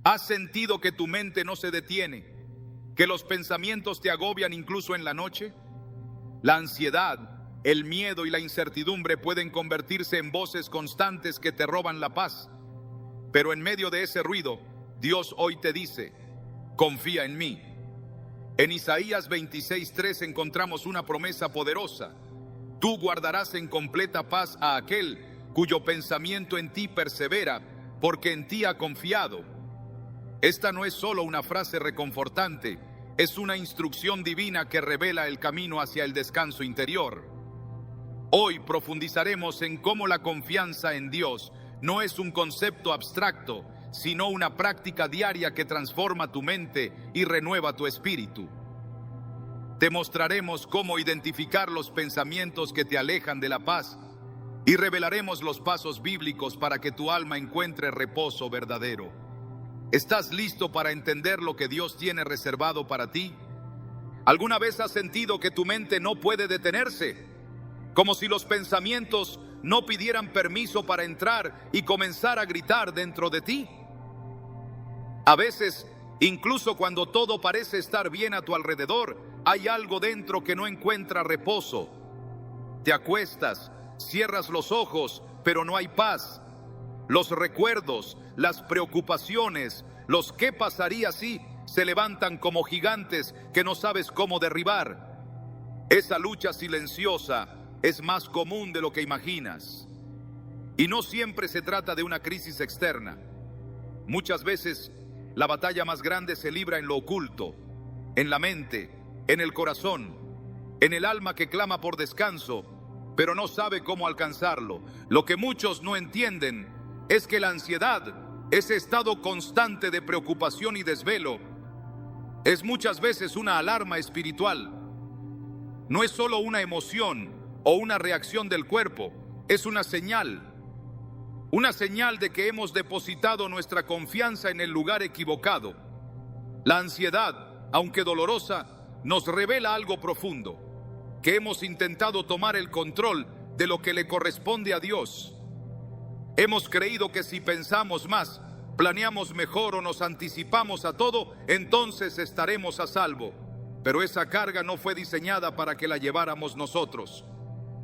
¿Has sentido que tu mente no se detiene? ¿Que los pensamientos te agobian incluso en la noche? La ansiedad, el miedo y la incertidumbre pueden convertirse en voces constantes que te roban la paz. Pero en medio de ese ruido, Dios hoy te dice: confía en mí. En Isaías 26:3 encontramos una promesa poderosa: tú guardarás en completa paz a aquel cuyo pensamiento en ti persevera, porque en ti ha confiado. Esta no es solo una frase reconfortante, es una instrucción divina que revela el camino hacia el descanso interior. Hoy profundizaremos en cómo la confianza en Dios no es un concepto abstracto, sino una práctica diaria que transforma tu mente y renueva tu espíritu. Te mostraremos cómo identificar los pensamientos que te alejan de la paz y revelaremos los pasos bíblicos para que tu alma encuentre reposo verdadero. ¿Estás listo para entender lo que Dios tiene reservado para ti? ¿Alguna vez has sentido que tu mente no puede detenerse? Como si los pensamientos no pidieran permiso para entrar y comenzar a gritar dentro de ti. A veces, incluso cuando todo parece estar bien a tu alrededor, hay algo dentro que no encuentra reposo. Te acuestas, cierras los ojos, pero no hay paz. Los recuerdos, las preocupaciones, los qué pasaría si se levantan como gigantes que no sabes cómo derribar. Esa lucha silenciosa es más común de lo que imaginas. Y no siempre se trata de una crisis externa. Muchas veces la batalla más grande se libra en lo oculto, en la mente, en el corazón, en el alma que clama por descanso, pero no sabe cómo alcanzarlo. Lo que muchos no entienden es que la ansiedad, ese estado constante de preocupación y desvelo, es muchas veces una alarma espiritual. No es solo una emoción o una reacción del cuerpo, es una señal de que hemos depositado nuestra confianza en el lugar equivocado. La ansiedad, aunque dolorosa, nos revela algo profundo: que hemos intentado tomar el control de lo que le corresponde a Dios. Hemos creído que si pensamos más, planeamos mejor o nos anticipamos a todo, entonces estaremos a salvo. Pero esa carga no fue diseñada para que la lleváramos nosotros.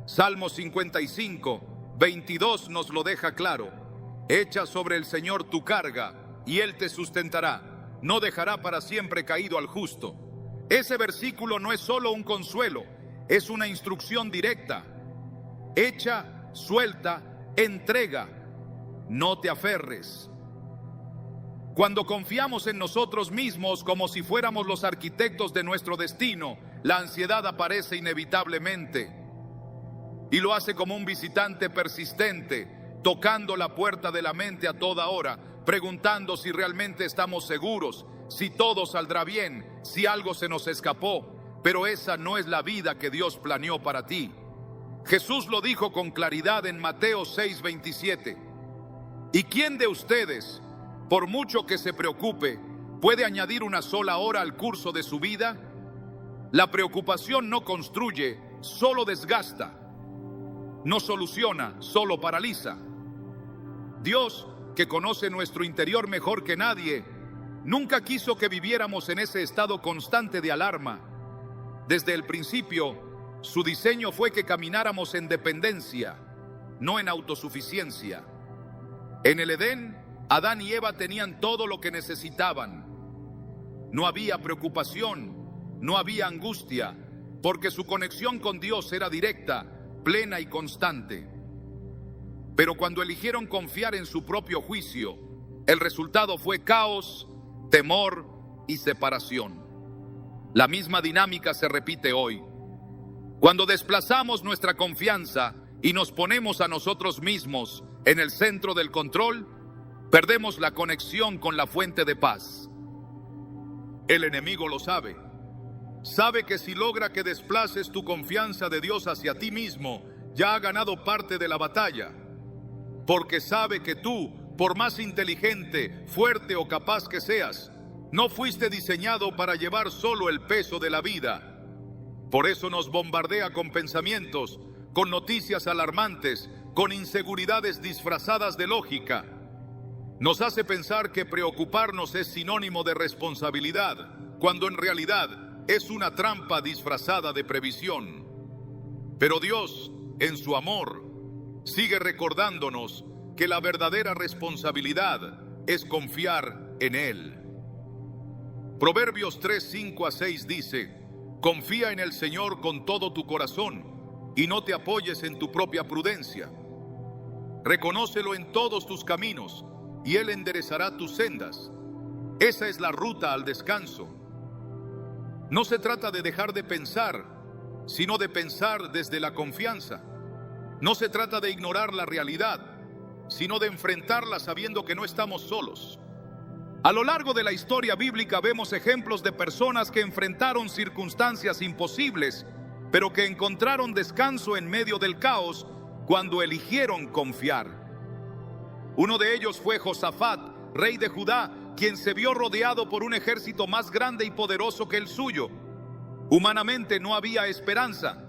Salmo 55:22 nos lo deja claro: echa sobre el Señor tu carga y Él te sustentará, no dejará para siempre caído al justo. Ese versículo no es solo un consuelo, es una instrucción directa. Echa, suelta, entrega, no te aferres. Cuando confiamos en nosotros mismos como si fuéramos los arquitectos de nuestro destino, la ansiedad aparece inevitablemente. Y lo hace como un visitante persistente, tocando la puerta de la mente a toda hora, preguntando si realmente estamos seguros, si todo saldrá bien, si algo se nos escapó. Pero esa no es la vida que Dios planeó para ti. Jesús lo dijo con claridad en Mateo 6:27. ¿Y quién de ustedes, por mucho que se preocupe, puede añadir una sola hora al curso de su vida? La preocupación no construye, solo desgasta. No soluciona, solo paraliza. Dios, que conoce nuestro interior mejor que nadie, nunca quiso que viviéramos en ese estado constante de alarma. Desde el principio, su diseño fue que camináramos en dependencia, no en autosuficiencia. En el Edén, Adán y Eva tenían todo lo que necesitaban. No había preocupación, no había angustia, porque su conexión con Dios era directa, plena y constante. Pero cuando eligieron confiar en su propio juicio, el resultado fue caos, temor y separación. La misma dinámica se repite hoy. Cuando desplazamos nuestra confianza y nos ponemos a nosotros mismos en el centro del control, perdemos la conexión con la fuente de paz. El enemigo lo sabe. Sabe que si logra que desplaces tu confianza de Dios hacia ti mismo, ya ha ganado parte de la batalla. Porque sabe que tú, por más inteligente, fuerte o capaz que seas, no fuiste diseñado para llevar solo el peso de la vida. Por eso nos bombardea con pensamientos, con noticias alarmantes, con inseguridades disfrazadas de lógica. Nos hace pensar que preocuparnos es sinónimo de responsabilidad, cuando en realidad es una trampa disfrazada de previsión. Pero Dios, en su amor, sigue recordándonos que la verdadera responsabilidad es confiar en Él. Proverbios 3:5-6 dice: confía en el Señor con todo tu corazón y no te apoyes en tu propia prudencia. Reconócelo en todos tus caminos y Él enderezará tus sendas. Esa es la ruta al descanso. No se trata de dejar de pensar, sino de pensar desde la confianza. No se trata de ignorar la realidad, sino de enfrentarla sabiendo que no estamos solos. A lo largo de la historia bíblica vemos ejemplos de personas que enfrentaron circunstancias imposibles, pero que encontraron descanso en medio del caos cuando eligieron confiar. Uno de ellos fue Josafat, rey de Judá, quien se vio rodeado por un ejército más grande y poderoso que el suyo. Humanamente no había esperanza,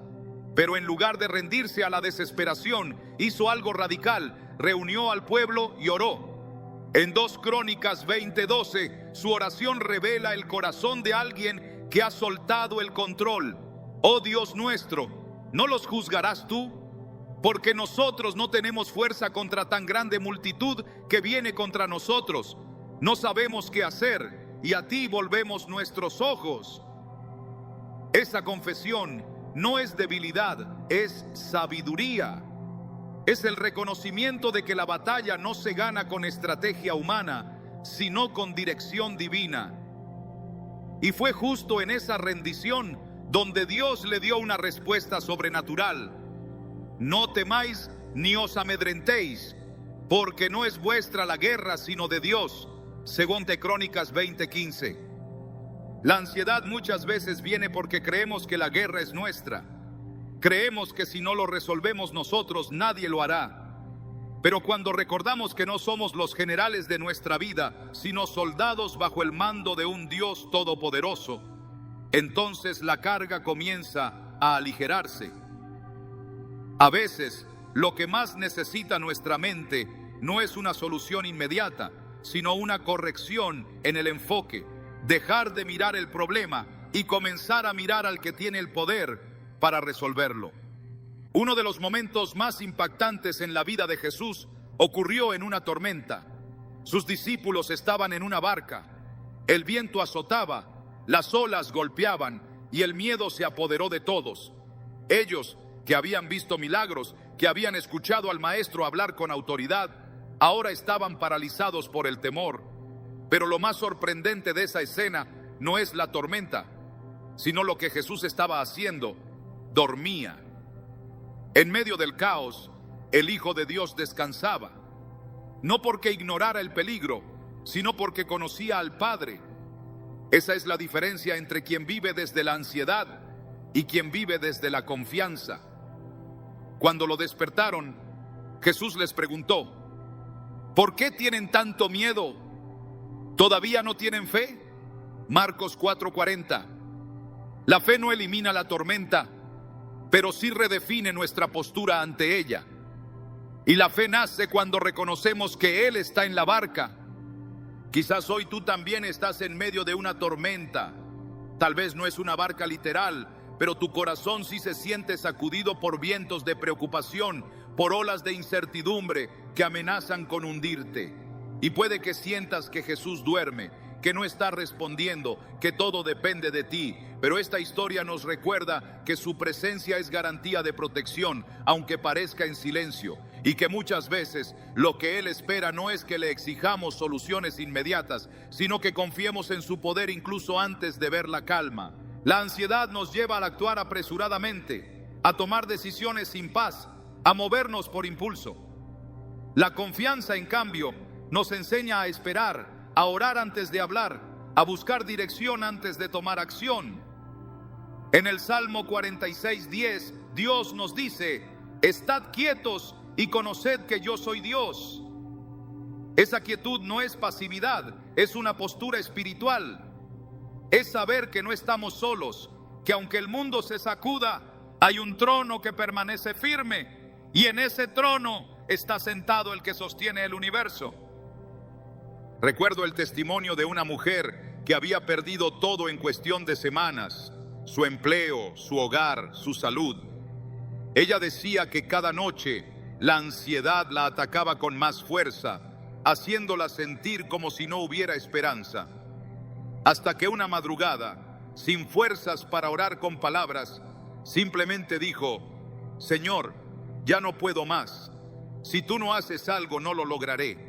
pero en lugar de rendirse a la desesperación, hizo algo radical: reunió al pueblo y oró. En 2 Crónicas 20:12, su oración revela el corazón de alguien que ha soltado el control. Oh Dios nuestro, ¿no los juzgarás tú? Porque nosotros no tenemos fuerza contra tan grande multitud que viene contra nosotros. No sabemos qué hacer y a ti volvemos nuestros ojos. Esa confesión no es debilidad, es sabiduría. Es el reconocimiento de que la batalla no se gana con estrategia humana, sino con dirección divina. Y fue justo en esa rendición donde Dios le dio una respuesta sobrenatural. No temáis ni os amedrentéis, porque no es vuestra la guerra, sino de Dios. Según de Crónicas 20:15. La ansiedad muchas veces viene porque creemos que la guerra es nuestra. Creemos que si no lo resolvemos nosotros, nadie lo hará. Pero cuando recordamos que no somos los generales de nuestra vida, sino soldados bajo el mando de un Dios todopoderoso, entonces la carga comienza a aligerarse. A veces, lo que más necesita nuestra mente no es una solución inmediata, sino una corrección en el enfoque. Dejar de mirar el problema y comenzar a mirar al que tiene el poder para resolverlo. Uno de los momentos más impactantes en la vida de Jesús ocurrió en una tormenta. Sus discípulos estaban en una barca. El viento azotaba, las olas golpeaban y el miedo se apoderó de todos. Ellos, que habían visto milagros, que habían escuchado al Maestro hablar con autoridad, ahora estaban paralizados por el temor. Pero lo más sorprendente de esa escena no es la tormenta, sino lo que Jesús estaba haciendo: dormía. En medio del caos, el Hijo de Dios descansaba, no porque ignorara el peligro, sino porque conocía al Padre. Esa es la diferencia entre quien vive desde la ansiedad y quien vive desde la confianza. Cuando lo despertaron, Jesús les preguntó: ¿por qué tienen tanto miedo? ¿Todavía no tienen fe? Marcos 4:40. La fe no elimina la tormenta, pero sí redefine nuestra postura ante ella. Y la fe nace cuando reconocemos que Él está en la barca. Quizás hoy tú también estás en medio de una tormenta. Tal vez no es una barca literal, pero tu corazón sí se siente sacudido por vientos de preocupación, por olas de incertidumbre que amenazan con hundirte. Y puede que sientas que Jesús duerme, que no está respondiendo, que todo depende de ti. Pero esta historia nos recuerda que su presencia es garantía de protección, aunque parezca en silencio. Y que muchas veces lo que Él espera no es que le exijamos soluciones inmediatas, sino que confiemos en su poder incluso antes de ver la calma. La ansiedad nos lleva a actuar apresuradamente, a tomar decisiones sin paz, a movernos por impulso. La confianza, en cambio, nos enseña a esperar, a orar antes de hablar, a buscar dirección antes de tomar acción. En el Salmo 46:10, Dios nos dice: estad quietos y conoced que yo soy Dios. Esa quietud no es pasividad, es una postura espiritual. Es saber que no estamos solos, que aunque el mundo se sacuda, hay un trono que permanece firme, y en ese trono está sentado el que sostiene el universo. Recuerdo el testimonio de una mujer que había perdido todo en cuestión de semanas: su empleo, su hogar, su salud. Ella decía que cada noche la ansiedad la atacaba con más fuerza, haciéndola sentir como si no hubiera esperanza. Hasta que una madrugada, sin fuerzas para orar con palabras, simplemente dijo: Señor, ya no puedo más. Si tú no haces algo, no lo lograré.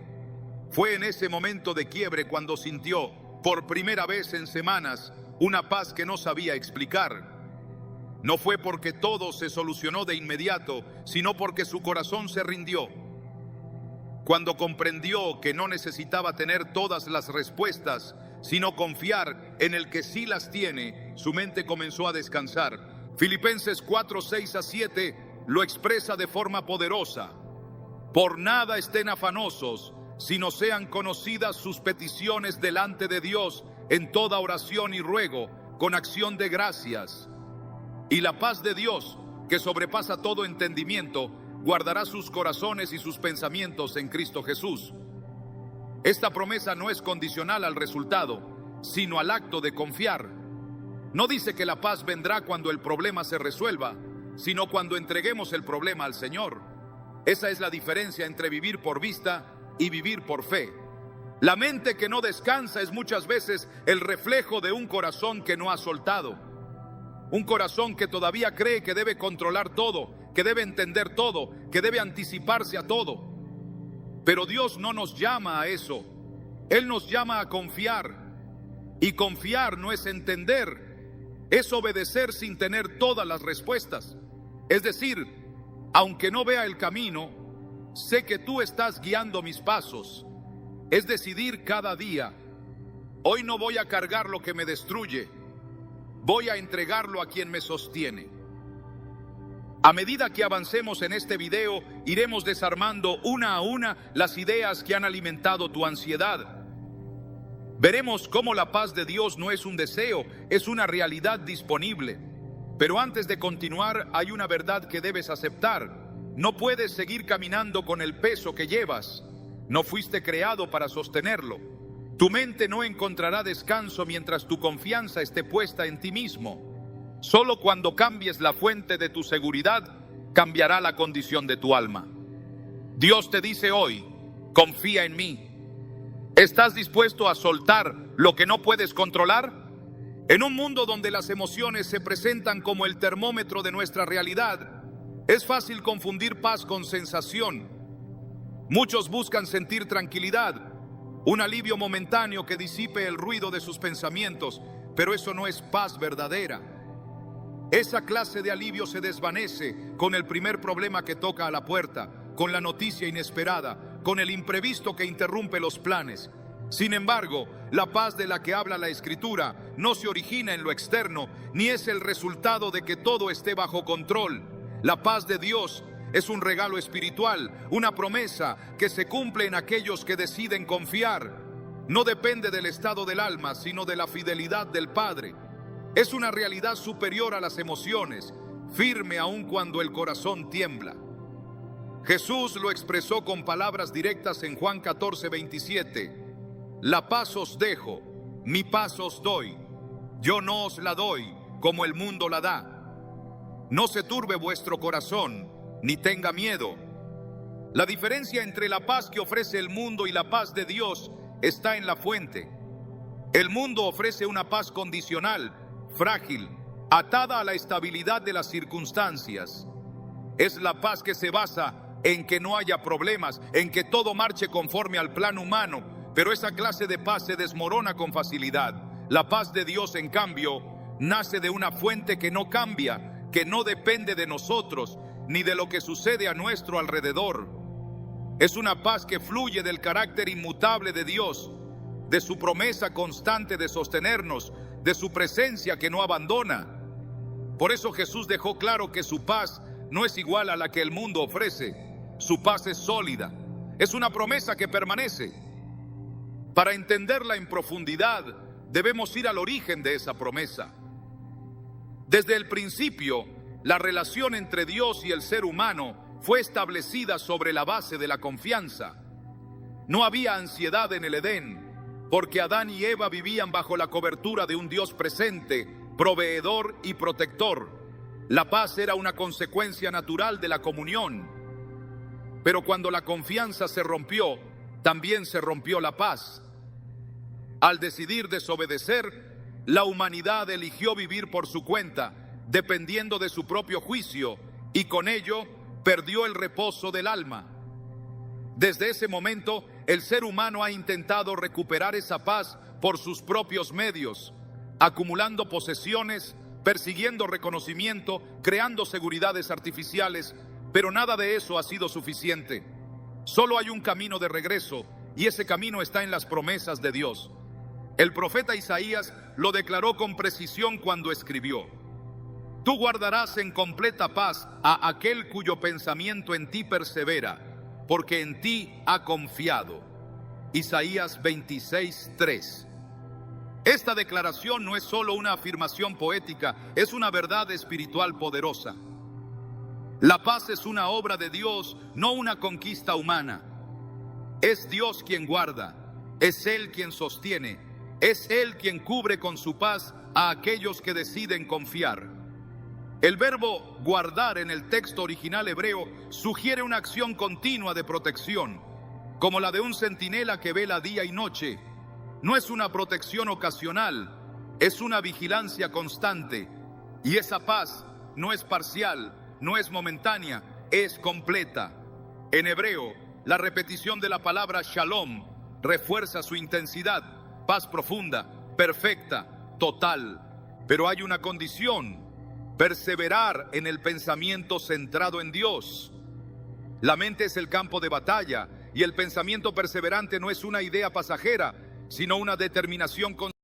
Fue en ese momento de quiebre cuando sintió, por primera vez en semanas, una paz que no sabía explicar. No fue porque todo se solucionó de inmediato, sino porque su corazón se rindió. Cuando comprendió que no necesitaba tener todas las respuestas, sino confiar en el que sí las tiene, su mente comenzó a descansar. Filipenses 4:6-7 lo expresa de forma poderosa: por nada estén afanosos, sino sean conocidas sus peticiones delante de Dios en toda oración y ruego, con acción de gracias. Y la paz de Dios, que sobrepasa todo entendimiento, guardará sus corazones y sus pensamientos en Cristo Jesús. Esta promesa no es condicional al resultado, sino al acto de confiar. No dice que la paz vendrá cuando el problema se resuelva, sino cuando entreguemos el problema al Señor. Esa es la diferencia entre vivir por vista y vivir por fe. La mente que no descansa es muchas veces el reflejo de un corazón que no ha soltado. Un corazón que todavía cree que debe controlar todo, que debe entender todo, que debe anticiparse a todo. Pero Dios no nos llama a eso. Él nos llama a confiar. Y confiar no es entender, es obedecer sin tener todas las respuestas. Es decir, aunque no vea el camino, sé que tú estás guiando mis pasos. Es decidir cada día: hoy no voy a cargar lo que me destruye, voy a entregarlo a quien me sostiene. A medida que avancemos en este video, iremos desarmando una a una las ideas que han alimentado tu ansiedad. Veremos cómo la paz de Dios no es un deseo, es una realidad disponible. Pero antes de continuar, hay una verdad que debes aceptar. No puedes seguir caminando con el peso que llevas. No fuiste creado para sostenerlo. Tu mente no encontrará descanso mientras tu confianza esté puesta en ti mismo. Solo cuando cambies la fuente de tu seguridad, cambiará la condición de tu alma. Dios te dice hoy: confía en mí. ¿Estás dispuesto a soltar lo que no puedes controlar? En un mundo donde las emociones se presentan como el termómetro de nuestra realidad, es fácil confundir paz con sensación. Muchos buscan sentir tranquilidad, un alivio momentáneo que disipe el ruido de sus pensamientos, pero eso no es paz verdadera. Esa clase de alivio se desvanece con el primer problema que toca a la puerta, con la noticia inesperada, con el imprevisto que interrumpe los planes. Sin embargo, la paz de la que habla la Escritura no se origina en lo externo, ni es el resultado de que todo esté bajo control. La paz de Dios es un regalo espiritual, una promesa que se cumple en aquellos que deciden confiar. No depende del estado del alma, sino de la fidelidad del Padre. Es una realidad superior a las emociones, firme aun cuando el corazón tiembla. Jesús lo expresó con palabras directas en Juan 14:27. La paz os dejo, mi paz os doy. Yo no os la doy como el mundo la da. No se turbe vuestro corazón, ni tenga miedo. La diferencia entre la paz que ofrece el mundo y la paz de Dios está en la fuente. El mundo ofrece una paz condicional, frágil, atada a la estabilidad de las circunstancias. Es la paz que se basa en que no haya problemas, en que todo marche conforme al plan humano, pero esa clase de paz se desmorona con facilidad. La paz de Dios, en cambio, nace de una fuente que no cambia, que no depende de nosotros, ni de lo que sucede a nuestro alrededor. Es una paz que fluye del carácter inmutable de Dios, de su promesa constante de sostenernos, de su presencia que no abandona. Por eso Jesús dejó claro que su paz no es igual a la que el mundo ofrece. Su paz es sólida, es una promesa que permanece. Para entenderla en profundidad, debemos ir al origen de esa promesa. Desde el principio, la relación entre Dios y el ser humano fue establecida sobre la base de la confianza. No había ansiedad en el Edén, porque Adán y Eva vivían bajo la cobertura de un Dios presente, proveedor y protector. La paz era una consecuencia natural de la comunión. Pero cuando la confianza se rompió, también se rompió la paz. Al decidir desobedecer, la humanidad eligió vivir por su cuenta, dependiendo de su propio juicio, y con ello perdió el reposo del alma. Desde ese momento, el ser humano ha intentado recuperar esa paz por sus propios medios, acumulando posesiones, persiguiendo reconocimiento, creando seguridades artificiales, pero nada de eso ha sido suficiente. Solo hay un camino de regreso, y ese camino está en las promesas de Dios. El profeta Isaías lo declaró con precisión cuando escribió: Tú guardarás en completa paz a aquel cuyo pensamiento en ti persevera, porque en ti ha confiado. Isaías 26:3. Esta declaración no es solo una afirmación poética, es una verdad espiritual poderosa. La paz es una obra de Dios, no una conquista humana. Es Dios quien guarda, es Él quien sostiene, es Él quien cubre con su paz a aquellos que deciden confiar. El verbo guardar en el texto original hebreo sugiere una acción continua de protección, como la de un centinela que vela día y noche. No es una protección ocasional, es una vigilancia constante. Y esa paz no es parcial, no es momentánea, es completa. En hebreo, la repetición de la palabra shalom refuerza su intensidad: paz profunda, perfecta, total. Pero hay una condición: perseverar en el pensamiento centrado en Dios. La mente es el campo de batalla, y el pensamiento perseverante no es una idea pasajera, sino una determinación constante.